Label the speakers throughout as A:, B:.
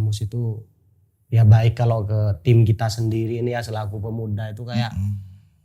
A: Bamus itu ya baik kalau ke tim kita sendiri ini ya selaku pemuda itu kayak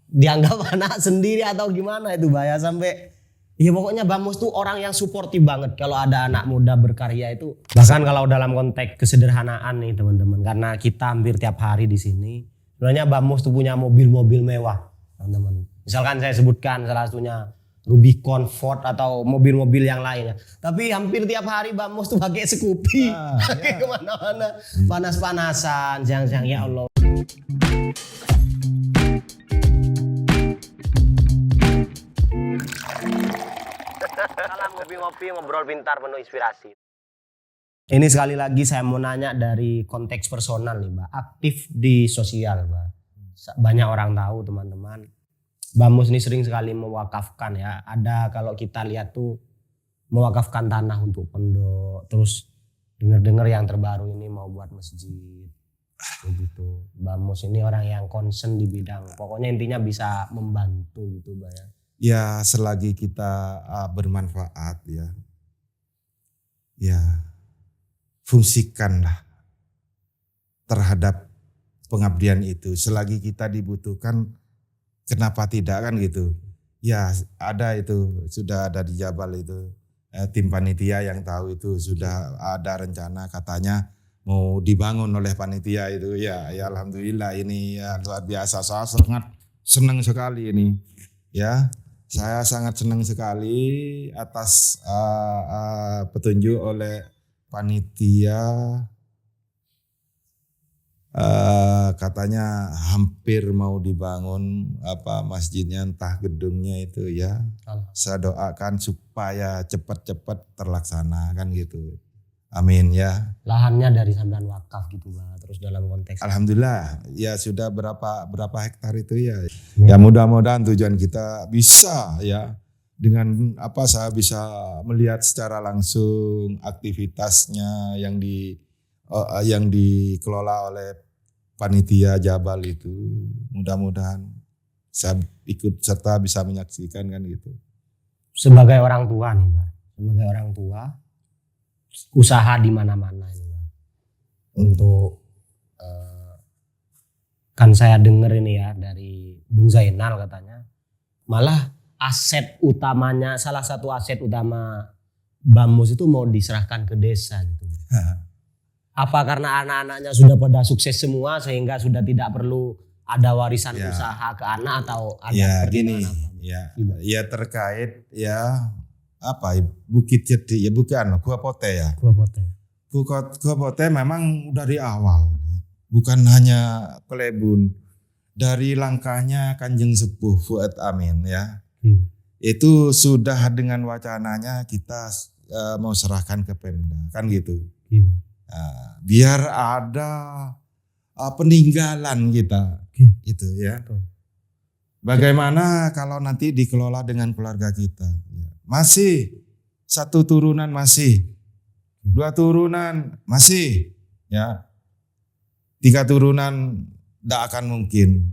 A: dianggap anak sendiri atau gimana itu Mbak ya, sampai ya pokoknya Bamus tuh orang yang suportif banget kalau ada anak muda berkarya itu. Bahkan kalau dalam konteks kesederhanaan nih teman-teman, karena kita hampir tiap hari di sini. Sebenarnya Bamus tuh punya mobil-mobil mewah teman-teman. Misalkan saya sebutkan salah satunya Rubicon, Ford atau mobil-mobil yang lainnya. Tapi hampir tiap hari Bamus tuh pakai Scoopy, pakai kemana-mana, panas-panasan, siang-siang ya Allah. Salam ngopi-ngopi, ngobrol pintar penuh inspirasi. Ini sekali lagi saya mau nanya dari konteks personal nih Mbak, aktif di sosial Mbak. Banyak orang tahu teman-teman. Bamus ini sering sekali mewakafkan ya. Ada kalau kita lihat tuh mewakafkan tanah untuk pondok. Terus dengar-dengar yang terbaru ini mau buat masjid. Begitu. Bamus ini orang yang concern di bidang. Pokoknya intinya bisa membantu gitu Mbak ya.
B: Ya selagi kita bermanfaat ya. Ya fungsikanlah terhadap pengabdian itu. Selagi kita dibutuhkan, kenapa tidak kan gitu. Ya ada itu, sudah ada di Jabal itu. Tim panitia yang tahu itu sudah ada rencana katanya mau dibangun oleh panitia itu. Ya alhamdulillah ini ya luar biasa. Saya sangat senang sekali ini. Ya saya sangat senang sekali atas petunjuk oleh panitia. Katanya hampir mau dibangun masjidnya, entah gedungnya itu ya. Saya doakan supaya cepat-cepat terlaksana kan gitu. Amin ya.
A: Lahannya dari sampean wakaf gitu Mbak. Terus dalam konteks
B: alhamdulillah ya sudah berapa hektar itu ya. Ya mudah-mudahan tujuan kita bisa ya. Dengan saya bisa melihat secara langsung aktivitasnya yang dikelola oleh panitia Jabal itu. Mudah-mudahan saya ikut serta bisa menyaksikan kan gitu.
A: Sebagai orang tua nih Mbak, sebagai orang tua usaha di mana-mana ini Mbak. Untuk kan saya dengar ini ya dari Bung Zainal katanya malah aset utamanya, salah satu aset utama Bamus itu mau diserahkan ke desa gitu. Apa karena anak-anaknya sudah pada sukses semua sehingga sudah tidak perlu ada warisan usaha ke anak atau ada
B: ya gini ya terkait ya Bukit Jeti ya bukan Gua Pote ya. Gua Pote memang dari awal bukan hanya Pelebun, dari langkahnya Kanjeng Sepuh Fuad Amin ya. Itu sudah dengan wacananya kita mau serahkan ke Pemda kan gitu. Biar ada peninggalan kita gitu ya. Bagaimana kalau nanti dikelola dengan keluarga kita? Masih satu turunan masih, dua turunan masih, ya tiga turunan tidak akan mungkin.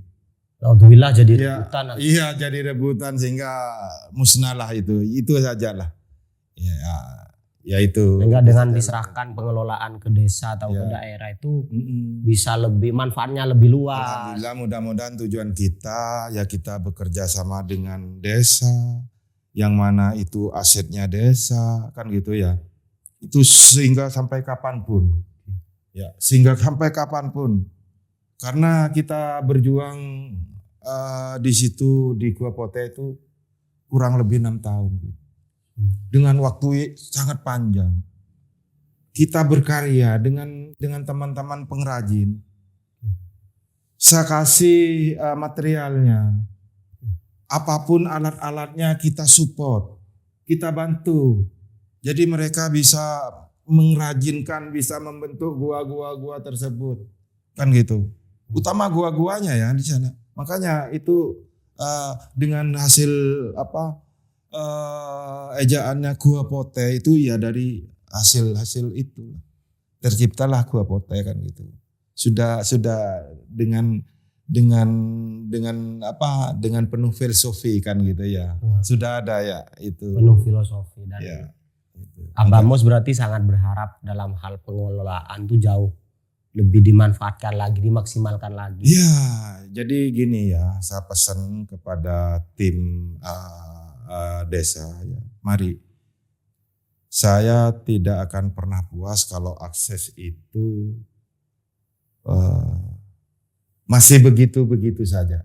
A: Alhamdulillah jadi rebutan.
B: Iya jadi rebutan sehingga musnahlah itu sajalah. Ya itu.
A: Sehingga dengan diserahkan pengelolaan ke desa atau ke daerah itu bisa lebih manfaatnya lebih luas.
B: Alhamdulillah mudah-mudahan tujuan kita ya kita bekerja sama dengan desa yang mana itu asetnya desa kan gitu ya. Itu sehingga sampai kapanpun. Ya sehingga sampai kapanpun. Karena kita berjuang di situ di Gua Pote itu kurang lebih 6 tahun. Dengan waktu sangat panjang. Kita berkarya dengan teman-teman pengrajin. Saya kasih materialnya. Apapun alat-alatnya kita support. Kita bantu. Jadi mereka bisa mengrajinkan, bisa membentuk gua-gua tersebut. Kan gitu. Utama gua-guanya ya di sana. Makanya itu dengan hasil ejaannya Gua Pote itu ya dari hasil itu terciptalah Gua Pote kan gitu. Sudah dengan penuh filosofi kan gitu ya. Sudah ada ya itu.
A: Penuh filosofi dan
B: Gitu.
A: Abamos berarti sangat berharap dalam hal pengelolaan tuh jauh lebih dimanfaatkan lagi, dimaksimalkan lagi.
B: Iya, jadi gini ya, saya pesan kepada tim desa ya, mari. Saya tidak akan pernah puas kalau akses itu masih begitu-begitu saja.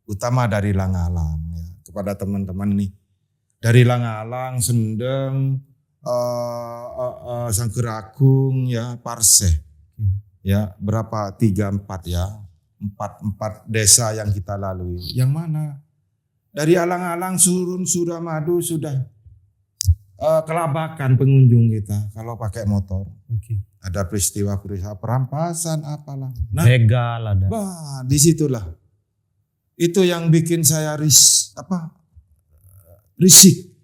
B: Utama dari Langalang ya, kepada teman-teman nih. Dari Langalang, Sendeng, Sangkeragung ya, Parseh. Ya, berapa? 3-4 ya. 4 desa yang kita lalui. Yang mana? Dari alang-alang Surun, Suramadu sudah kelabakan pengunjung kita kalau pakai motor. Ada peristiwa perampasan apalah. Nah,
A: Begal ada.
B: disitulah. Itu yang bikin saya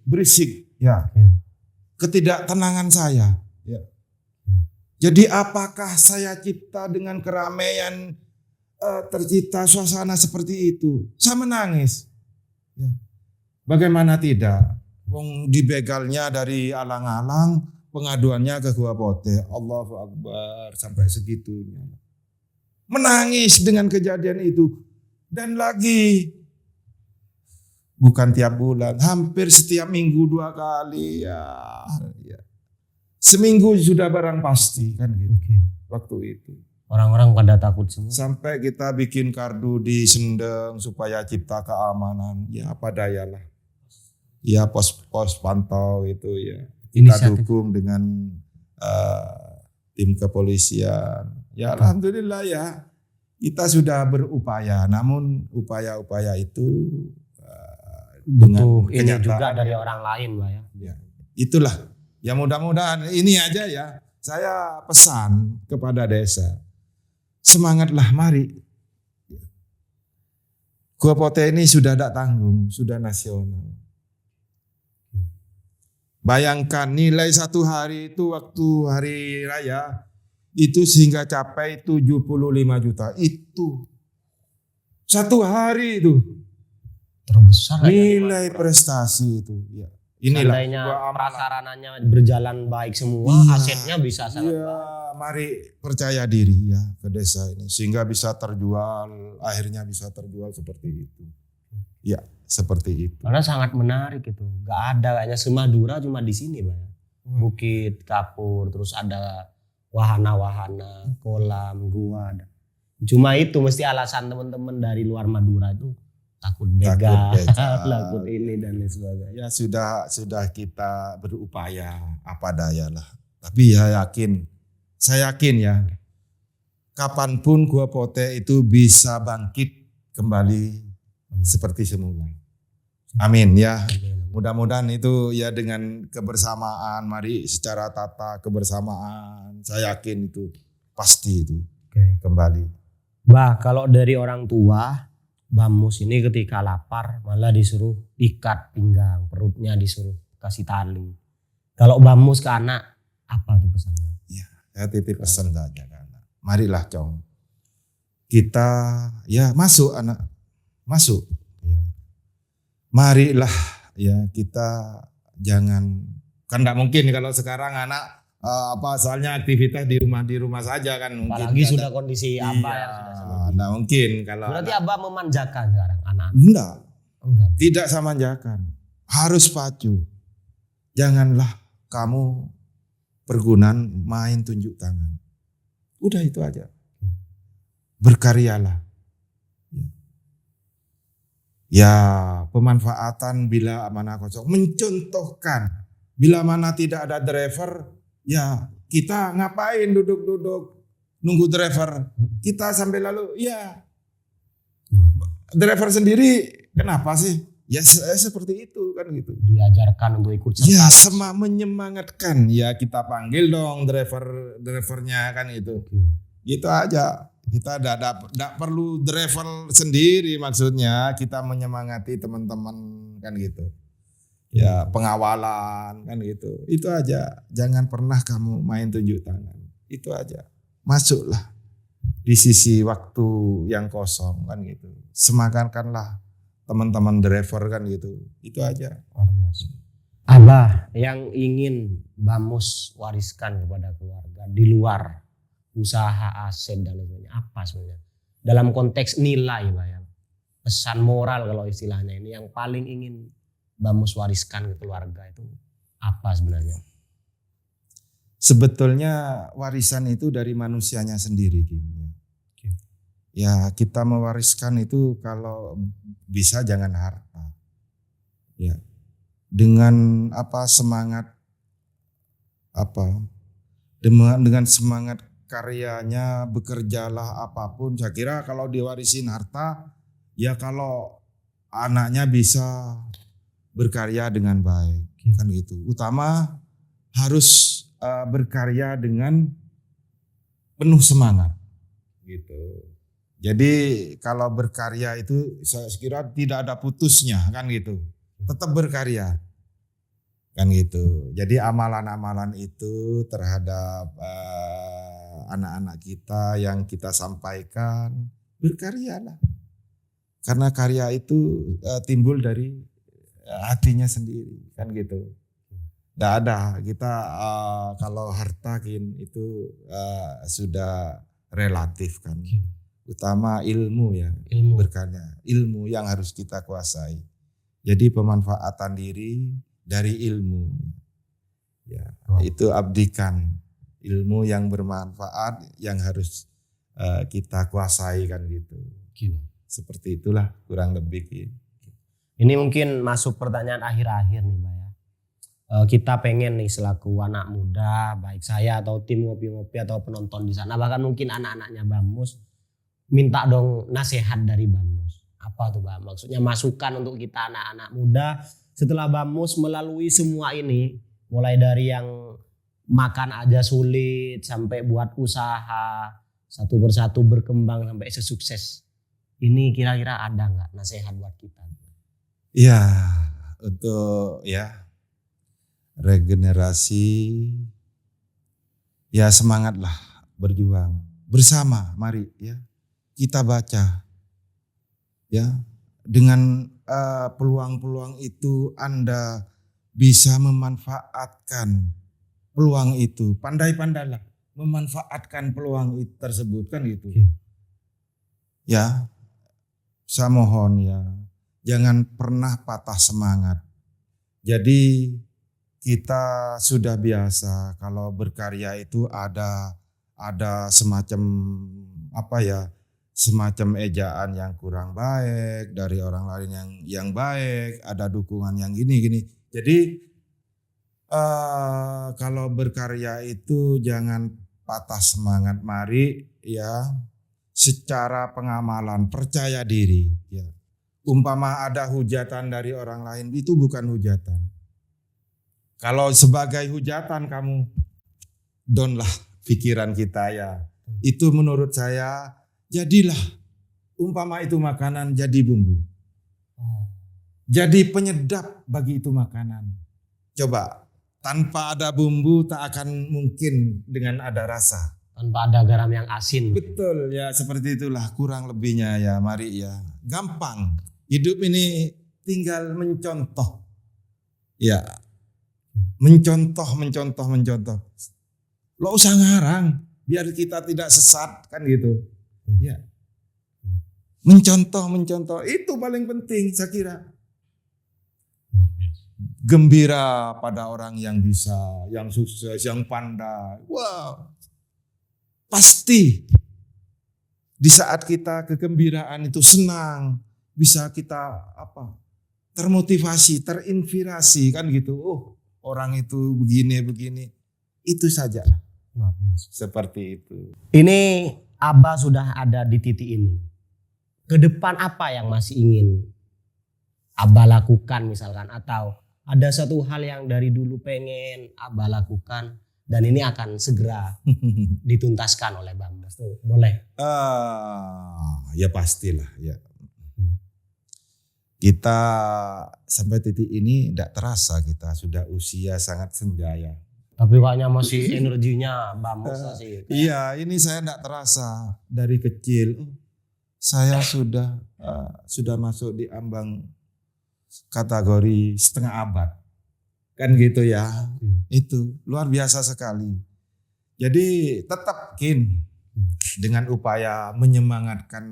B: berisik ya. Ketidaktenangan saya. Ya. Jadi apakah saya cipta dengan keramaian tercipta suasana seperti itu? Saya menangis. Ya. Bagaimana tidak? Wong dibegalnya dari alang-alang, pengaduannya ke Gua Pote. Allahu Akbar, sampai segitunya. Menangis dengan kejadian itu. Dan lagi bukan tiap bulan, hampir setiap minggu 2 kali ya. Seminggu sudah barang pasti kan gitu. Waktu itu.
A: Orang-orang pada takut semua.
B: Sampai kita bikin kardu di Sendeng supaya cipta keamanan. Ya apa dayalah. Ya pos pantau itu ya. Kita dukung dengan tim kepolisian. Ya alhamdulillah ya. Kita sudah berupaya. Namun upaya-upaya itu
A: butuh ini juga dari orang lain Pak ya.
B: Itulah. Ya mudah-mudahan ini aja ya. Saya pesan kepada desa. Semangatlah mari. Gua Pote ini sudah tidak tanggung, sudah nasional. Bayangkan nilai 1 hari itu waktu hari raya itu sehingga capai 75 juta. Itu 1 hari itu.
A: Terbesar
B: nilai prestasi itu ya. Inilah
A: prasarananya berjalan baik semua, asetnya bisa sangat baik.
B: Mari percaya diri ya ke desa ini sehingga bisa terjual, akhirnya bisa terjual seperti itu. Ya, seperti itu.
A: Karena sangat menarik itu. Gak ada kayaknya semadura cuma di sini, Pak. Bukit Kapur, terus ada wahana-wahana, kolam, gua ada. Cuma itu mesti alasan teman-teman dari luar Madura itu takut begal, takut ini dan lain sebagainya.
B: Ya sudah kita berupaya apa daya lah. Tapi ya saya yakin ya, kapanpun Gua Pote itu bisa bangkit kembali seperti semula. Amin ya. Mudah-mudahan itu ya dengan kebersamaan, mari secara tata kebersamaan, saya yakin itu pasti itu kembali.
A: Bah, kalau dari orang tua, Bamus ini ketika lapar malah disuruh ikat pinggang, perutnya disuruh kasih tali. Kalau Bamus ke anak, apa tuh pesannya?
B: Ya, saya titip pesan saja ke anak. Marilah Cong, kita ya masuk anak, masuk. Ya. Marilah ya kita jangan, kan tidak mungkin kalau sekarang anak soalnya aktivitas di rumah saja kan mungkin.
A: Apalagi sudah kondisi Abah yang sudah seperti
B: Nah mungkin kalau
A: berarti Abah memanjakan sekarang anak.
B: Enggak. Tidak sama manjakan. Harus pacu. Janganlah kamu pergunan main tunjuk tangan. Udah itu aja. Berkaryalah. Ya, pemanfaatan bila mana kosong, mencontohkan bila mana tidak ada driver, ya kita ngapain duduk-duduk nunggu driver, kita sampai lalu ya driver sendiri kenapa sih ya seperti itu kan gitu,
A: diajarkan untuk ikut serta
B: ya menyemangatkan ya, kita panggil dong drivernya kan itu gitu aja. Kita tidak perlu driver sendiri, maksudnya kita menyemangati teman-teman kan gitu. Ya pengawalan kan gitu. Itu aja. Jangan pernah kamu main tunjuk tangan. Itu aja. Masuklah di sisi waktu yang kosong kan gitu. Semangatkanlah teman-teman driver kan gitu. Itu aja.
A: Luar biasa. Abah yang ingin Bamus wariskan kepada keluarga di luar usaha, aset dan lain-lain apa sebenarnya? Dalam konteks nilai, Pak ya. Pesan moral kalau istilahnya ini yang paling ingin Bamus wariskan ke keluarga itu apa sebenarnya?
B: Sebetulnya warisan itu dari manusianya sendiri, Kim. Ya, kita mewariskan itu kalau bisa jangan harta. Ya. Dengan semangat dengan semangat karyanya, bekerjalah apapun. Saya kira kalau diwarisin harta, ya kalau anaknya bisa berkarya dengan baik, kan gitu. Utama harus berkarya dengan penuh semangat, gitu. Jadi kalau berkarya itu saya kira tidak ada putusnya, kan gitu. Tetap berkarya, kan gitu. Jadi amalan-amalan itu terhadap anak-anak kita yang kita sampaikan, berkaryalah. Karena karya itu timbul dari hatinya sendiri, kan gitu. Tidak ada kita kalau harta itu sudah relatif kan. Utama ilmu ya, berkarya. Ilmu yang harus kita kuasai. Jadi pemanfaatan diri dari ilmu. Ya, itu abdikan ilmu yang bermanfaat yang harus kita kuasai kan gitu. Seperti itulah kurang lebih.
A: Ini mungkin masuk pertanyaan akhir-akhir nih, Mbak ya. Kita pengen nih selaku anak muda, baik saya atau tim ngopi-ngopi atau penonton di sana, bahkan mungkin anak-anaknya Bamus, minta dong nasihat dari Bamus. Apa tuh, Mbak? Maksudnya masukan untuk kita anak-anak muda setelah Bamus melalui semua ini, mulai dari yang makan aja sulit sampai buat usaha satu persatu berkembang sampai sesukses. Ini kira-kira ada nggak nasihat buat kita?
B: Ya, untuk regenerasi, ya semangatlah berjuang bersama. Mari ya kita baca ya dengan peluang-peluang itu Anda bisa memanfaatkan peluang itu. Pandai-pandailah memanfaatkan peluang itu tersebut kan gitu. Ya, saya mohon ya jangan pernah patah semangat. Jadi kita sudah biasa kalau berkarya itu ada semacam semacam ejaan yang kurang baik dari orang lain yang baik, ada dukungan yang gini. Jadi kalau berkarya itu jangan patah semangat. Mari ya secara pengamalan percaya diri ya. Umpama ada hujatan dari orang lain itu bukan hujatan. Kalau sebagai hujatan kamu downlah pikiran kita ya. Itu menurut saya jadilah umpama itu makanan jadi bumbu. Jadi penyedap bagi itu makanan. Coba tanpa ada bumbu tak akan mungkin dengan ada rasa.
A: Tanpa ada garam yang asin.
B: Betul ya seperti itulah kurang lebihnya ya mari ya. Gampang. Hidup ini tinggal mencontoh. Ya. Mencontoh. Lo usah ngarang biar kita tidak sesat kan gitu. Ya. Mencontoh itu paling penting saya kira. Gembira pada orang yang bisa, yang sukses, yang pandai. Wow. Pasti di saat kita kegembiraan itu senang, bisa kita termotivasi, terinspirasi kan gitu. Oh, orang itu begini. Itu saja. Seperti itu.
A: Ini Abah sudah ada di titik ini. Ke depan apa yang masih ingin Abah lakukan misalkan, atau ada satu hal yang dari dulu pengen Abah lakukan dan ini akan segera dituntaskan oleh Bamus tuh, boleh?
B: Ya pastilah ya. Kita sampai titik ini tidak terasa kita sudah usia sangat senjaya.
A: Tapi kayaknya masih energinya Bamus sih.
B: Iya, ini saya tidak terasa dari kecil. Saya sudah masuk di ambang kategori setengah abad. Kan gitu ya. Itu luar biasa sekali. Jadi tetap dengan upaya menyemangatkan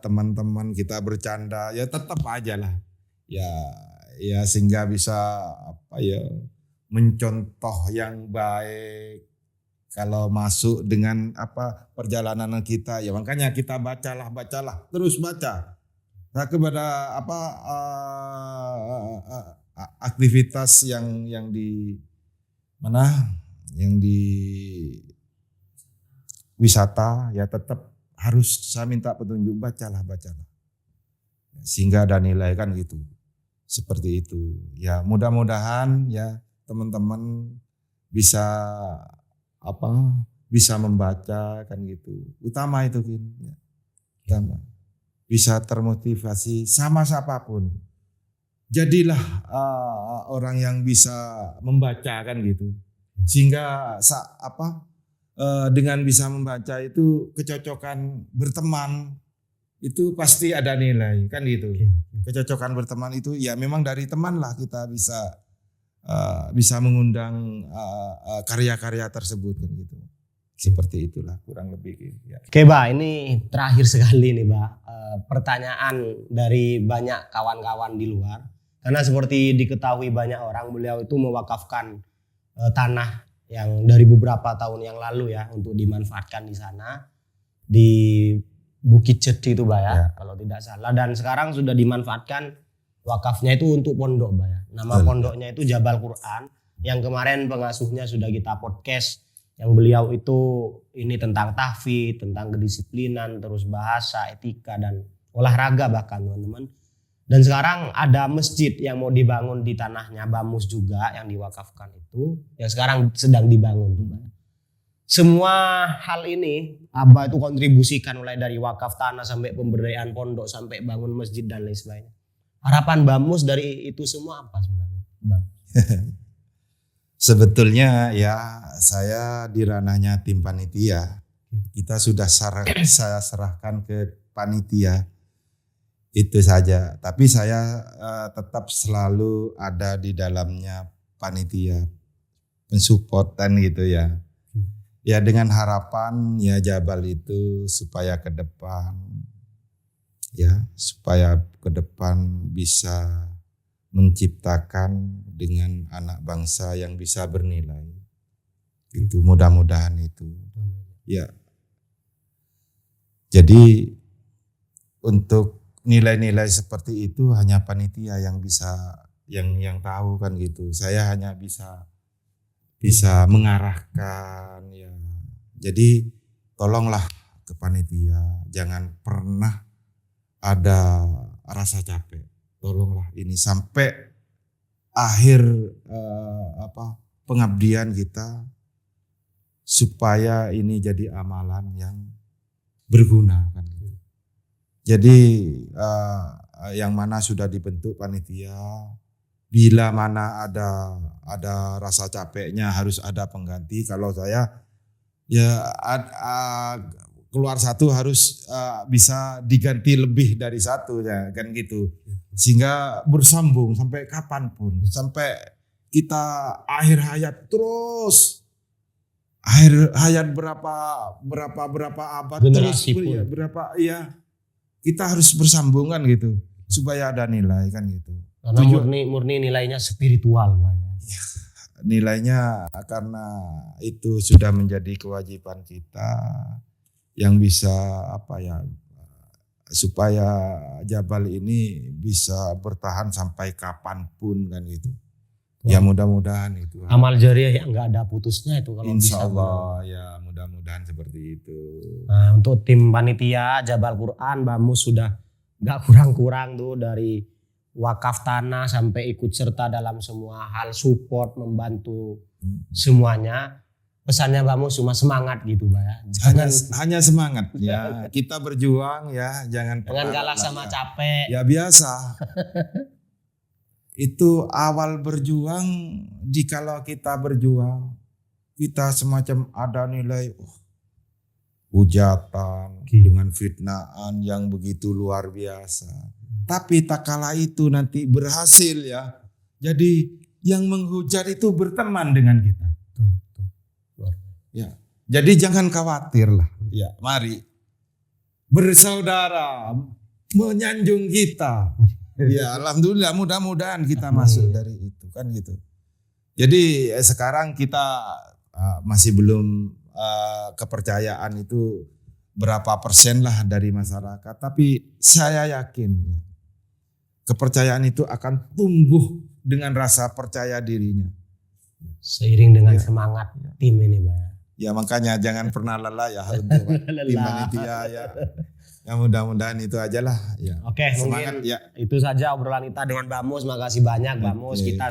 B: teman-teman kita bercanda ya tetap aja lah. Ya sehingga bisa mencontoh yang baik kalau masuk dengan perjalanan kita ya, makanya kita bacalah terus baca. Nah, kepada aktivitas yang di wisata ya tetap harus saya minta petunjuk, bacalah sehingga ada nilai kan gitu. Seperti itu. Ya, mudah-mudahan ya teman-teman bisa bisa membaca kan gitu. Utama itu ya. Utama. Bisa termotivasi sama siapapun. Jadilah orang yang bisa membaca kan gitu. Sehingga dengan bisa membaca itu kecocokan berteman itu pasti ada nilai kan gitu. Kecocokan berteman itu ya memang dari teman lah kita bisa mengundang karya-karya tersebut kan gitu. Seperti itulah kurang lebih ya.
A: Oke, Mbak, ini terakhir sekali nih, Mbak. Pertanyaan dari banyak kawan-kawan di luar. Karena seperti diketahui banyak orang, beliau itu mewakafkan tanah yang dari beberapa tahun yang lalu ya untuk dimanfaatkan di sana di Bukit Cedi itu, Mbak ya, kalau tidak salah. Dan sekarang sudah dimanfaatkan wakafnya itu untuk pondok, Mbak ya. Nama pondoknya itu Jabal Quran, yang kemarin pengasuhnya sudah kita podcast, yang beliau itu ini tentang tahfidz, tentang kedisiplinan, terus bahasa, etika, dan olahraga bahkan teman-teman. Dan sekarang ada masjid yang mau dibangun di tanahnya Bamus juga yang diwakafkan itu, yang sekarang sedang dibangun, Mbak. Semua hal ini Abah itu kontribusikan mulai dari wakaf tanah sampai pemberdayaan pondok sampai bangun masjid dan lain sebagainya. Harapan Bamus dari itu semua apa sebenarnya, Bang?
B: Sebetulnya ya saya di ranahnya tim panitia. Kita sudah saya serahkan ke panitia. Itu saja. Tapi saya tetap selalu ada di dalamnya panitia. Mensupport dan gitu ya. Ya dengan harapan ya Jabal itu supaya ke depan bisa menciptakan dengan anak bangsa yang bisa bernilai. Itu mudah-mudahan itu. Ya. Jadi untuk nilai-nilai seperti itu hanya panitia yang bisa yang tahu kan gitu. Saya hanya bisa mengarahkan ya. Jadi tolonglah ke panitia, jangan pernah ada rasa capek. Tolonglah ini sampai akhir pengabdian kita supaya ini jadi amalan yang berguna kan gitu. Jadi yang mana sudah dibentuk panitia, bila mana ada rasa capeknya harus ada pengganti. Kalau saya ya keluar satu harus bisa diganti lebih dari satu ya kan gitu. Sehingga bersambung sampai kapanpun, sampai kita akhir hayat terus. Akhir hayat berapa abad
A: generasi
B: terus ya, kita harus bersambungan gitu supaya ada nilai kan gitu.
A: Karena murni nilainya spiritual, Pak.
B: Ya, nilainya karena itu sudah menjadi kewajiban kita yang bisa supaya Jabal ini bisa bertahan sampai kapanpun kan gitu. Ya mudah-mudahan itu.
A: Amal jariah yang nggak ada putusnya itu kalau
B: Insya
A: bisa.
B: Allah ya mudah-mudahan seperti itu.
A: Nah, untuk tim panitia Jabal Quran, Bamus sudah nggak kurang-kurang tuh dari wakaf tanah sampai ikut serta dalam semua hal, support, membantu semuanya. Pesannya Bamus cuma semangat gitu, Pak ya.
B: Hanya semangat ya. Kita berjuang ya, jangan
A: kalah sama capek.
B: Ya biasa. Itu awal berjuang, jikalau kita berjuang, kita semacam ada nilai hujatan dengan fitnaan yang begitu luar biasa. Tapi tak kala itu nanti berhasil ya, Jadi yang menghujat itu berteman dengan kita.
A: Betul.
B: Ya. Jadi jangan khawatir lah. Ya, mari bersaudara menyanjung kita. Ya, alhamdulillah mudah-mudahan kita masuk dari itu kan gitu. Jadi sekarang kita masih belum kepercayaan itu berapa persen lah dari masyarakat. Tapi saya yakin kepercayaan itu akan tumbuh dengan rasa percaya dirinya.
A: Seiring dengan semangat tim ini, Pak.
B: Ya makanya jangan pernah lelah ya untuk tim panitia ya. Ya mudah-mudahan itu aja lah. Ya.
A: Oke,
B: Semangat
A: mungkin
B: ya.
A: itu saja obrolan kita dengan Mbak Mus. Makasih banyak Mbak Mus.
B: Oke.
A: Kita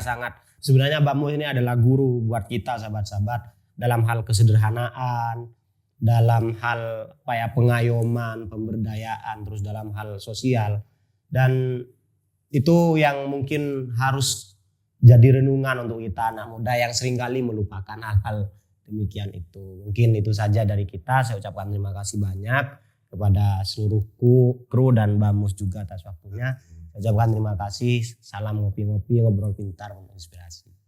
A: sebenarnya Mbak Mus ini adalah guru buat kita sahabat-sahabat dalam hal kesederhanaan, dalam hal pengayoman, pemberdayaan, terus dalam hal sosial. Dan itu yang mungkin harus jadi renungan untuk kita anak muda yang seringkali melupakan hal-hal demikian itu. Mungkin itu saja dari kita. Saya ucapkan terima kasih banyak kepada seluruh kru dan Mbak Mus juga atas waktunya. Saya ucapkan terima kasih. Salam ngopi-ngopi, ngobrol pintar, menginspirasi.